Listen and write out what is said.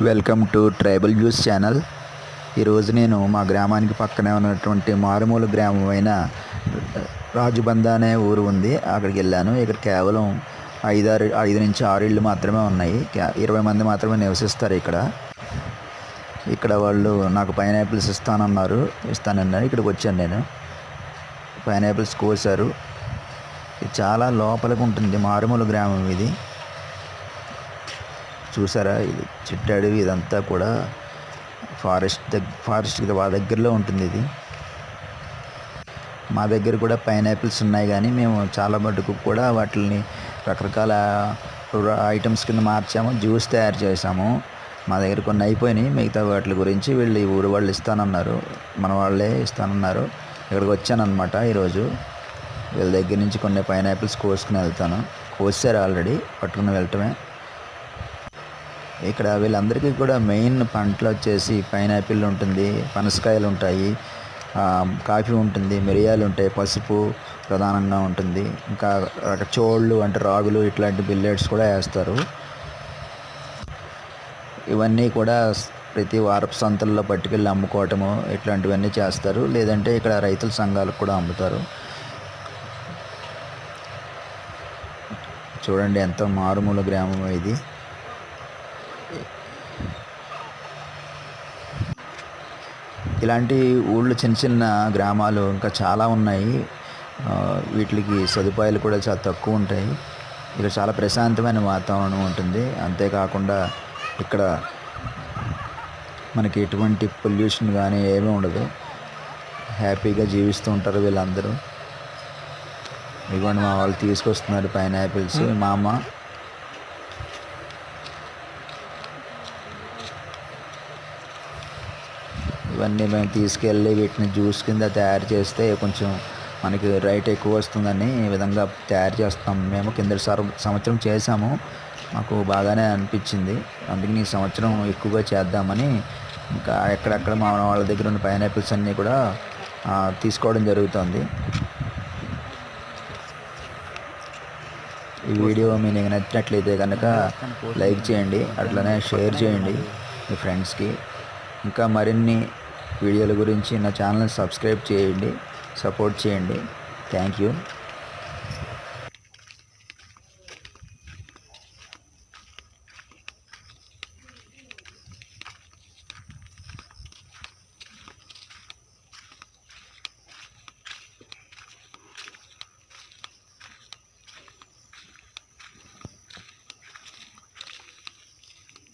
Welcome to tribal news channel. ఈరోజు నేను మా గ్రామానికి పక్కనే ఉన్నటువంటి మారుమూల గ్రామమైన రాజుబంద అనే ఊరు ఉంది. అక్కడికి వెళ్ళాను. ఇక్కడ కేవలం 5 నుంచి 6 ఇళ్ళు మాత్రమే ఉన్నాయి. 20 మంది మాత్రమే నివసిస్తారు ఇక్కడ వాళ్ళు నాకు పైనాపిల్స్ ఇస్తానన్నారు. ఇక్కడికి వచ్చాను. నేను పైనాపిల్స్ కోసారు. ఇది చాలా లోపలికి ఉంటుంది. మారుమూల గ్రామం ఇది. చూసారా, ఇది చిట్టడవి. ఇదంతా కూడా ఫారెస్ట్ దగ్గరలో ఉంటుంది. ఇది మా దగ్గర కూడా పైనాపిల్స్ ఉన్నాయి, కానీ మేము చాలా మటుకు కూడా వాటిని రకరకాల ఐటమ్స్ కింద మార్చాము. జ్యూస్ తయారు చేసాము. మా దగ్గర కొన్ని అయిపోయినాయి. మిగతా వాటి గురించి వీళ్ళు ఊరు వాళ్ళు ఇస్తానన్నారు. మన వాళ్ళే ఇస్తానన్నారు. ఇక్కడికి వచ్చానమాట ఈరోజు. వీళ్ళ దగ్గర నుంచి కొన్ని పైనాపిల్స్ కోసుకుని వెళ్తాను. కోసారు ఆల్రెడీ, పట్టుకుని వెళ్ళటమే. ఇక్కడ వీళ్ళందరికీ కూడా మెయిన్ పంటలు వచ్చేసి పైనాపిల్ ఉంటుంది, పనసకాయలు ఉంటాయి, కాఫీ ఉంటుంది, మిరియాలు ఉంటాయి, పసుపు ప్రధానంగా ఉంటుంది. ఇంకా చోళ్ళు అంటే రాగులు, ఇట్లాంటి బిల్లెట్స్ కూడా వేస్తారు. ఇవన్నీ కూడా ప్రతి వారపు సంతల్లో పట్టుకెళ్ళి అమ్ముకోవటము ఇట్లాంటివన్నీ చేస్తారు. లేదంటే ఇక్కడ రైతుల సంఘాలకు కూడా అమ్ముతారు. చూడండి, ఎంతో మారుమూల గ్రామం ఇది. ఇలాంటి ఊళ్ళు, చిన్న చిన్న గ్రామాలు ఇంకా చాలా ఉన్నాయి. వీటికి సదుపాయాలు కూడా చాలా తక్కువ ఉంటాయి. ఇక్కడ చాలా ప్రశాంతమైన వాతావరణం ఉంటుంది. అంతేకాకుండా ఇక్కడ మనకి ఎటువంటి పొల్యూషన్ కానీ ఏమీ ఉండదు. హ్యాపీగా జీవిస్తూ ఉంటారు వీళ్ళందరూ. ఇదిగోండి, మా వాళ్ళు తీసుకొస్తున్నారు పైనాపిల్స్. మా అమ్మ ఇవన్నీ మేము తీసుకెళ్ళి వీటిని జ్యూస్ కింద తయారు చేస్తే కొంచెం మనకి రేట్ ఎక్కువ వస్తుందని ఈ విధంగా తయారు చేస్తాం. మేము కింద సంవత్సరం చేసాము. మాకు బాగానే అనిపించింది. అందుకని ఈ సంవత్సరం ఎక్కువగా చేద్దామని ఇంకా ఎక్కడెక్కడ మా వాళ్ళ దగ్గర ఉన్న పైనాపిల్స్ అన్నీ కూడా తీసుకోవడం జరుగుతుంది. ఈ వీడియో మీకు నచ్చినట్లయితే కనుక లైక్ చేయండి, అట్లనే షేర్ చేయండి మీ ఫ్రెండ్స్కి. ఇంకా మరిన్ని వీడియోల గురించి నా ఛానల్ని సబ్స్క్రైబ్ చేయండి, సపోర్ట్ చేయండి. Thank you.